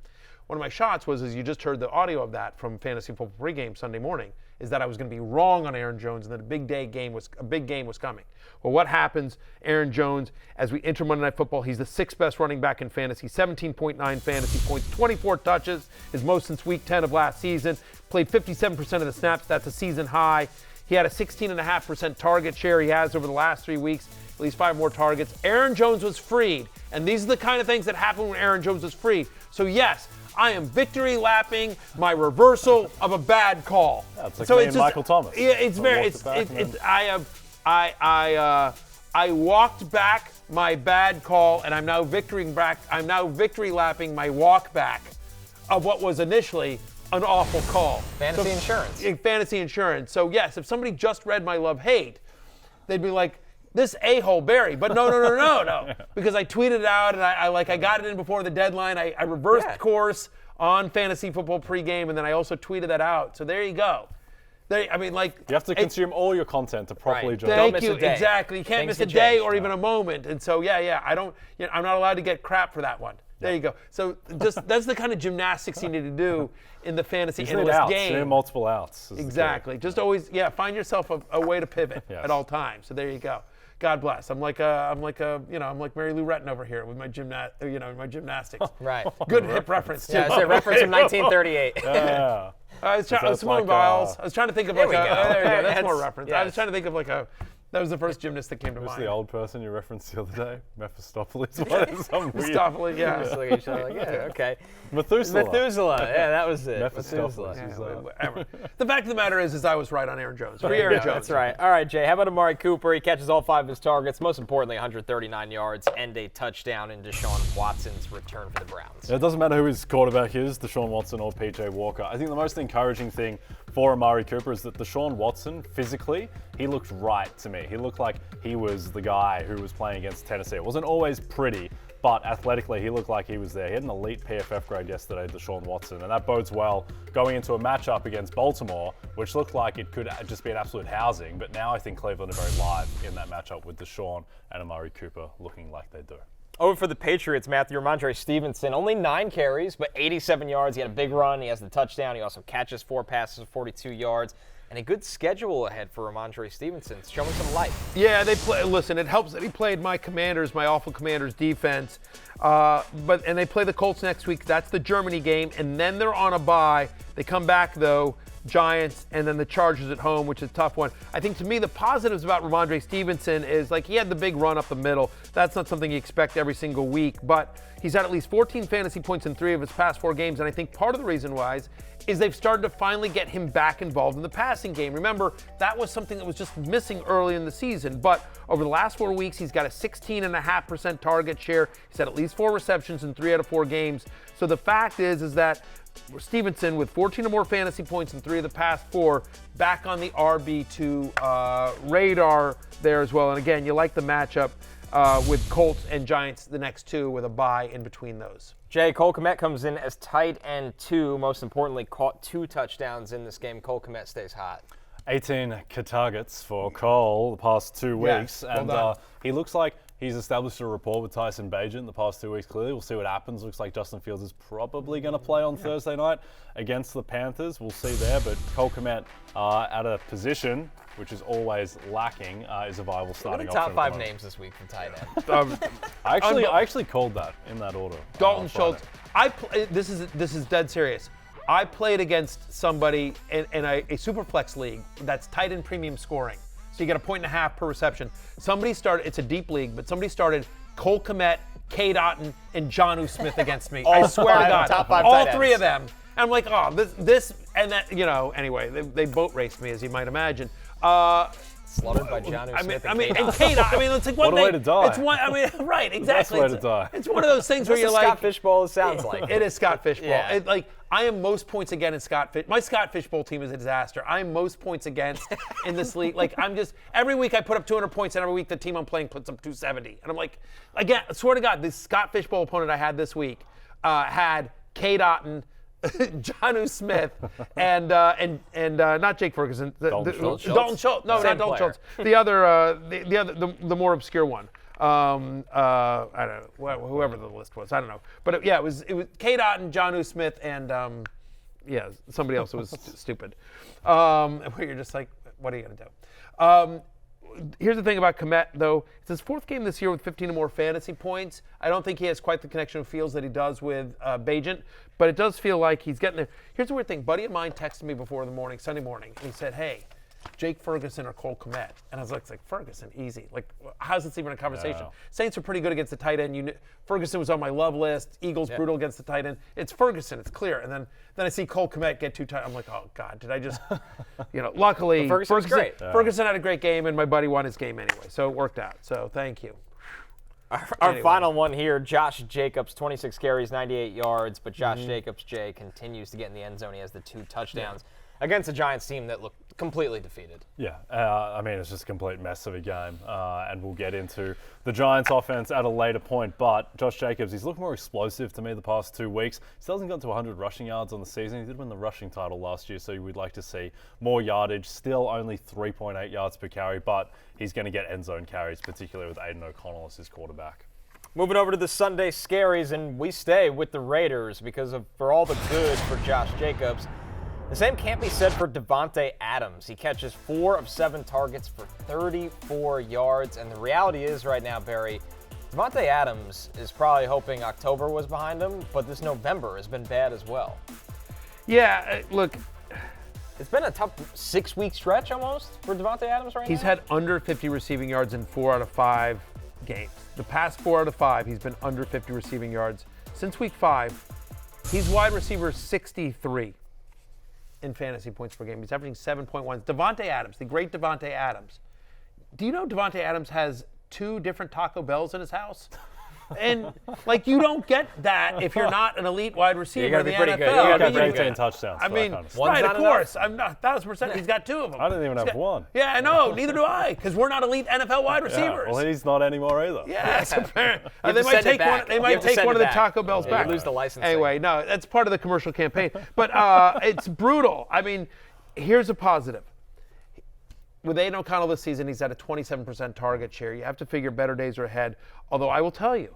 One of my shots was, as you just heard the audio of that from Fantasy Football Pregame Sunday morning, is that I was going to be wrong on Aaron Jones and that a big game was coming. Well, what happens? Aaron Jones, as we enter Monday Night Football, he's the 6th best running back in fantasy, 17.9 fantasy points, 24 touches, his most since Week 10 of last season, played 57% of the snaps. That's a season high. He had a 16.5% target share he has over the last 3 weeks, at least 5 more targets. Aaron Jones was freed And these are the kind of things that happen when Aaron Jones is free. So yes, I am victory lapping my reversal of a bad call. Yeah, it's like so me and Michael Thomas. Yeah, it's very. I walked back my bad call, and I'm now victory lapping my walk back of what was initially an awful call. Fantasy insurance. Fantasy insurance. So yes, if somebody just read my love-hate, they'd be like, this a-hole Barry. But no. Because I tweeted it out, and I got it in before the deadline. I reversed course on fantasy football pregame, and then I also tweeted that out. So there you go. You have to consume all your content to properly judge. Thank you. Exactly. You can't miss a day or even a moment. And so I'm not allowed to get crap for that one. There you go. So that's the kind of gymnastics you need to do in the fantasy analyst game. You need multiple outs. Exactly. Just always, find yourself a way to pivot at all times. So there you go. God bless. I'm like Mary Lou Retton over here with my gymnastics. Right. Good hip reference too. Yeah, it's a reference from 1938. Yeah. Simone Biles. I was trying to think of there we go. There you go. That's more reference. Yes. I was trying to think of that was the first gymnast that came to mind. Who's the old person you referenced the other day? Mephistopheles. What is some weird? Mephistopheles, yeah. Just look at each other like, okay. Methuselah. Yeah, that was it. Mephistopheles. The fact of the matter is I was right on Aaron Jones. Free Aaron Jones. That's right. All right, Jay, how about Amari Cooper? He catches all 5 of his targets. Most importantly, 139 yards and a touchdown in Deshaun Watson's return for the Browns. It doesn't matter who his quarterback is, Deshaun Watson or PJ Walker. I think the most encouraging thing for Amari Cooper is that Deshaun Watson, physically, he looked right to me. He looked like he was the guy who was playing against Tennessee. It wasn't always pretty, but athletically, he looked like he was there. He had an elite PFF grade yesterday, Deshaun Watson, and that bodes well going into a matchup against Baltimore, which looked like it could just be an absolute housing. But now I think Cleveland are very live in that matchup with Deshaun and Amari Cooper looking like they do. Over for the Patriots, Matthew, Rhamondre Stevenson, only 9 carries, but 87 yards. He had a big run. He has the touchdown. He also catches 4 passes of 42 yards. And a good schedule ahead for Rhamondre Stevenson. It's showing some life. Yeah, they play. Listen, it helps that he played my awful Commanders defense. And they play the Colts next week. That's the Germany game. And then they're on a bye. They come back, though, Giants, and then the Chargers at home, which is a tough one. I think, to me, the positives about Rhamondre Stevenson is, he had the big run up the middle. That's not something you expect every single week. But he's had at least 14 fantasy points in 3 of his past 4 games. And I think part of the reason why is they've started to finally get him back involved in the passing game. Remember, that was something that was just missing early in the season. But over the last 4 weeks, he's got a 16.5% target share. He's had at least 4 receptions in 3 out of 4 games. So the fact is that Stevenson, with 14 or more fantasy points in 3 of the past 4, back on the RB2 radar there as well. And again, you like the matchup with Colts and Giants the next 2 with a bye in between those. Jay, Cole Kmet comes in as tight end 2. Most importantly, caught 2 touchdowns in this game. Cole Kmet stays hot. 18 targets for Cole the past 2 weeks. Well and he looks like he's established a rapport with Tyson Bagent the past 2 weeks, clearly. We'll see what happens. Looks like Justin Fields is probably going to play on Thursday night against the Panthers. We'll see there. But Cole Kmet at a position which is always lacking, is a viable starting option. Top 5 names this week from tight end. I actually called that in that order. Dalton Schultz. This is dead serious. I played against somebody in a Superflex league that's tight end premium scoring. So you get 1.5 per reception. Somebody started, it's a deep league, but somebody started Cole Kmet, Cade Otton, and Jonnu Smith against me. I swear to God. Top 5 all tight 3 ends. of them. And I'm like, oh, this, and that, anyway, they boat raced me, as you might imagine. Slaughtered by Jonnu Smith and Cade Otton. It's like what a way to die. It's one, right, exactly. Best way to die. It's one of those things where you're like. Scott Fishbowl sounds like. It is Scott Fishbowl. Yeah. I am most points against my Scott Fishbowl team is a disaster. I'm most points against in this league. Every week I put up 200 points, and every week the team I'm playing puts up 270. And I'm like, again, I swear to God, this Scott Fishbowl opponent I had this week had Cade Otton, Jonnu Smith, and not Jake Ferguson. Dalton Schultz. Dalton Schultz. No, Same not Dalton player. Schultz. The other, the more obscure one. I don't know, whoever the list was. I don't know. But it was Cade Otton, Jonnu Smith, and somebody else who was stupid. Where you're just like, what are you going to do? Here's the thing about Kmet, though. It's his 4th game this year with 15 or more fantasy points. I don't think he has quite the connection with Fields that he does with Bagent, but it does feel like he's getting there. Here's the weird thing. A buddy of mine texted me before Sunday morning, and he said, hey, Jake Ferguson or Cole Kmet. And I was like Ferguson, easy. Like, how's this even a conversation? Yeah. Saints are pretty good against the tight end. Ferguson was on my love list. Eagles brutal against the tight end. It's Ferguson. It's clear. And then I see Cole Kmet get 2 tight. I'm like, oh God, did I just, luckily Ferguson had a great game, and my buddy won his game anyway, so it worked out. So thank you. Our final one here, Josh Jacobs, 26 carries, 98 yards, but Josh Jacobs, Jay, continues to get in the end zone. He has the 2 touchdowns against a Giants team that looked completely defeated. Yeah, I mean, it's just a complete mess of a game, and we'll get into the Giants' offense at a later point, but Josh Jacobs, he's looked more explosive to me the past 2 weeks. He still hasn't got to 100 rushing yards on the season. He did win the rushing title last year, so you would like to see more yardage. Still only 3.8 yards per carry, but he's going to get end zone carries, particularly with Aiden O'Connell as his quarterback. Moving over to the Sunday Scaries, and we stay with the Raiders because for all the good for Josh Jacobs, the same can't be said for Davante Adams. He catches 4 of 7 targets for 34 yards, and the reality is right now, Barry, Davante Adams is probably hoping October was behind him, but this November has been bad as well. Yeah, look. It's been a tough 6-week stretch almost for Davante Adams right now. He's had under 50 receiving yards in 4 out of 5 games. The past 4 out of 5, he's been under 50 receiving yards. Since week 5, he's wide receiver 63 in fantasy points per game. He's averaging 7.1. Davante Adams, the great Davante Adams. Do you know Davante Adams has 2 different Taco Bells in his house? And, you don't get that if you're not an elite wide receiver in the NFL. Good. You got 18 touchdowns. I mean, kind of right, of course. I'm not 1,000%. He's got 2 of them. I don't even have one. Yeah, I know. Neither do I, because we're not elite NFL wide receivers. Yeah, well, he's not anymore either. Yes, apparently. They might take one. They might take one of the Taco Bells back. You lose the license. Anyway, no, that's part of the commercial campaign. But it's brutal. I mean, here's a positive. With Aiden O'Connell this season, he's at a 27% target share. You have to figure better days are ahead. Although I will tell you,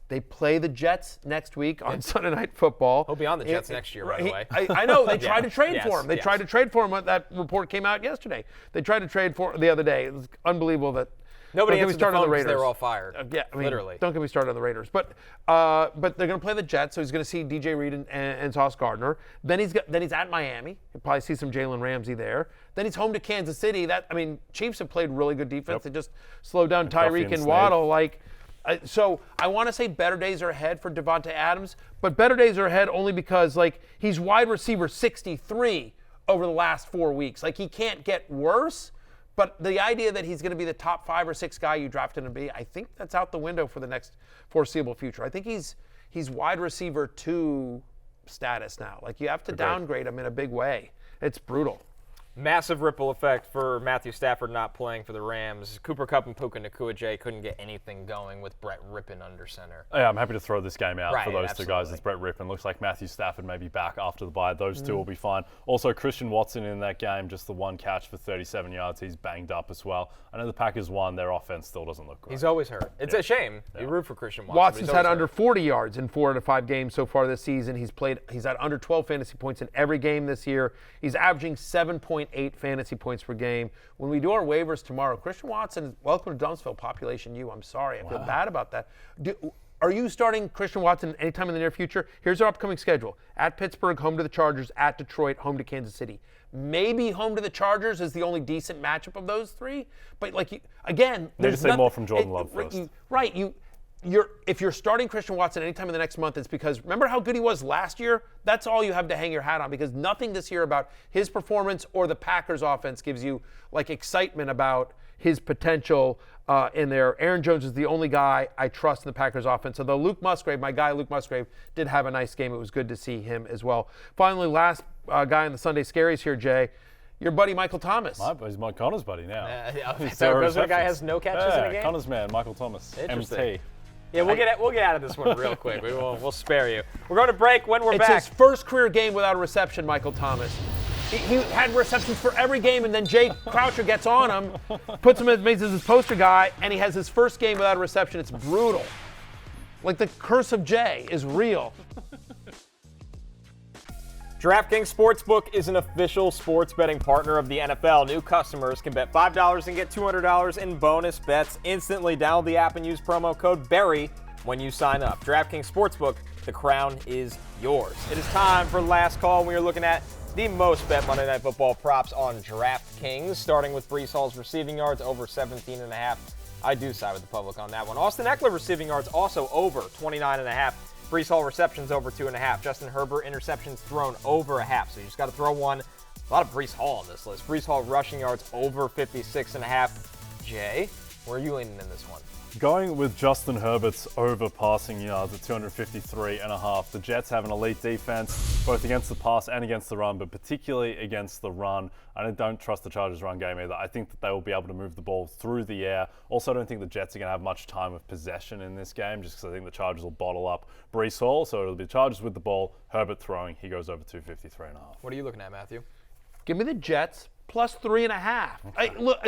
they play the Jets next week on Sunday Night Football. He'll be on the Jets next year, by the way. I know. They tried to trade for him. They tried to trade for him. That report came out yesterday. They tried to trade for the other day. It was unbelievable that nobody answered the phone because they were all fired. Literally. Don't get me started on the Raiders. But they're going to play the Jets, so he's going to see DJ Reed and Sauce Gardner. Then he's at Miami. He'll probably see some Jalen Ramsey there. Then he's home to Kansas City. Chiefs have played really good defense. They just slowed down Tyreek and Waddle. So I want to say better days are ahead for Davante Adams, but better days are ahead only because he's wide receiver 63 over the last 4 weeks. He can't get worse, but the idea that he's going to be the top 5 or 6 guy you drafted him to be, I think that's out the window for the next foreseeable future. I think he's wide receiver 2 status now. You have to downgrade him in a big way. It's brutal. Massive ripple effect for Matthew Stafford not playing for the Rams. Cooper Kupp and Puka Nacua, Jay, couldn't get anything going with Brett Rippon under center. Yeah, I'm happy to throw this game out for those absolutely. 2 guys. It's Brett Rippon. Looks like Matthew Stafford may be back after the bye. Those 2 will be fine. Also, Christian Watson in that game, just the 1 catch for 37 yards. He's banged up as well. I know the Packers won. Their offense still doesn't look great. He's always hurt. It's a shame. You root for Christian Watson. Watson's had under 40 yards in 4 out of 5 games so far this season. He's had under 12 fantasy points in every game this year. He's averaging 7.8 fantasy points per game. When we do our waivers tomorrow, Christian Watson, welcome to Dumpsville, population U. I'm sorry. I feel bad about that. Are you starting Christian Watson anytime in the near future? Here's our upcoming schedule. At Pittsburgh, home to the Chargers. At Detroit, home to Kansas City. Maybe home to the Chargers is the only decent matchup of those 3. But again, there's nothing more from Jordan Love first. If you're starting Christian Watson anytime in the next month, it's because remember how good he was last year? That's all you have to hang your hat on, because nothing this year about his performance or the Packers offense gives you excitement about his potential in there. Aaron Jones is the only guy I trust in the Packers offense. Although my guy Luke Musgrave, did have a nice game. It was good to see him as well. Finally, last guy in the Sunday Scaries here, Jay. Your buddy Michael Thomas. He's my Connor's buddy now. The guy has no catches in a game? Connor's man, Michael Thomas. Interesting. MT. Yeah, we'll get out of this one real quick. We'll spare you. We're going to break. When we're back. It's his first career game without a reception, Michael Thomas. He had receptions for every game, and then Jay Croucher gets on him, puts him as his poster guy, and he has his first game without a reception. It's brutal. The curse of Jay is real. DraftKings Sportsbook is an official sports betting partner of the NFL. New customers can bet $5 and get $200 in bonus bets instantly. Download the app and use promo code BERRY when you sign up. DraftKings Sportsbook, the crown is yours. It is time for last call. We are looking at the most bet Monday Night Football props on DraftKings, starting with Breece Hall's receiving yards over 17.5. I do side with the public on that one. Austin Eckler receiving yards also over 29.5. Breece Hall receptions over 2.5. Justin Herbert interceptions thrown over 0.5. So you just got to throw one. A lot of Breece Hall on this list. Breece Hall rushing yards over 56.5. Jay, where are you leaning in this one? Going with Justin Herbert's over passing yards at 253.5. The Jets have an elite defense, both against the pass and against the run, but particularly against the run. I don't trust the Chargers' run game either. I think that they will be able to move the ball through the air. Also, I don't think the Jets are going to have much time of possession in this game, just because I think the Chargers will bottle up Breece Hall. So it'll be Chargers with the ball, Herbert throwing. He goes over 253.5. What are you looking at, Matthew? Give me the Jets plus 3.5. Okay. Look,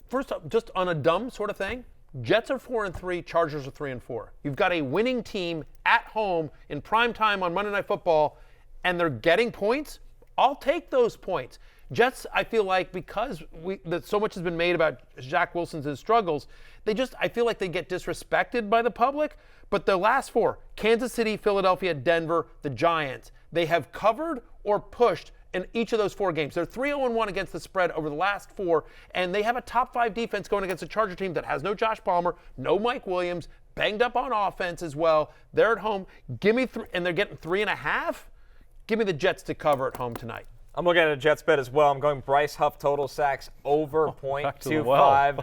first up, just on a dumb sort of thing, Jets are 4-3, Chargers are 3-4. You've got a winning team at home in prime time on Monday Night Football, and they're getting points. I'll take those points. Jets, I feel like, because so much has been made about Zach Wilson's struggles, I feel like they get disrespected by the public. But the last four, Kansas City, Philadelphia, Denver, the Giants, they have covered or pushed in each of those four games. They're 3-0-1 against the spread over the last four, and they have a top 5 defense going against a Charger team that has no Josh Palmer, no Mike Williams, banged up on offense as well. They're at home. Give me and they're getting 3.5. Give me the Jets to cover at home tonight. I'm looking at a Jets bet as well. I'm going Bryce Huff total sacks over 0.25.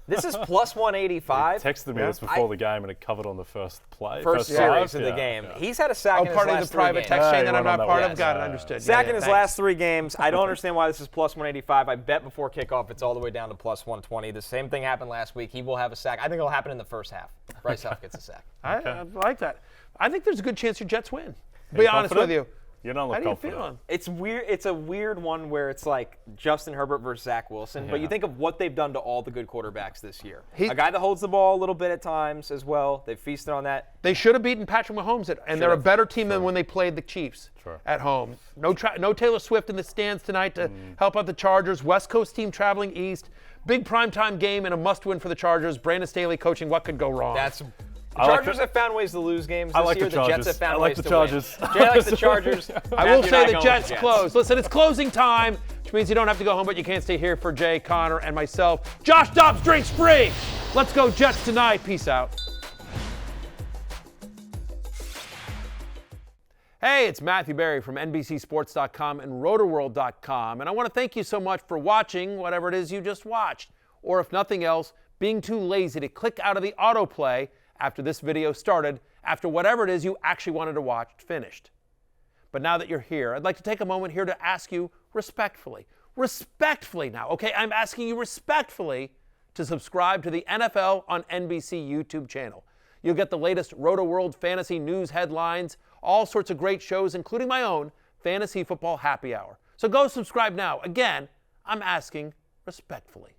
This is plus 185. He texted me this before the game, and it covered on the first play. First series of the game. Yeah. He's had a sack in his last 3 games. Part of the private text chain that I'm not part of? Got it, understood. Sack in his last 3 games. I don't understand why this is plus 185. I bet before kickoff it's all the way down to plus 120. The same thing happened last week. He will have a sack. I think it'll happen in the first half. Bryce Huff gets a sack. I like that. I think there's a good chance your Jets win. Be honest with you. You don't look How do you confident. feel? It's weird. It's a weird one where it's like Justin Herbert versus Zach Wilson, but you think of what they've done to all the good quarterbacks this year. A guy that holds the ball a little bit at times as well. They've feasted on that. They should have beaten Patrick Mahomes, and they're a better team than when they played the Chiefs at home. No Taylor Swift in the stands tonight to help out the Chargers. West Coast team traveling east. Big primetime game and a must-win for the Chargers. Brandon Staley coaching. What could go wrong? The Chargers have found ways to lose games this year. The Jets have found ways to win. I like the Chargers. Jay likes the Chargers. I will say the Jets close. Listen, it's closing time, which means you don't have to go home, but you can't stay here for Jay, Connor, and myself. Josh Dobbs drinks free. Let's go Jets tonight. Peace out. Hey, it's Matthew Berry from NBCSports.com and Rotoworld.com, and I want to thank you so much for watching whatever it is you just watched, or if nothing else, being too lazy to click out of the autoplay after this video started, after whatever it is you actually wanted to watch finished. But now that you're here, I'd like to take a moment here to ask you respectfully now, okay? I'm asking you respectfully to subscribe to the NFL on NBC YouTube channel. You'll get the latest Rotoworld fantasy news headlines, all sorts of great shows, including my own Fantasy Football Happy Hour. So go subscribe now. Again, I'm asking respectfully.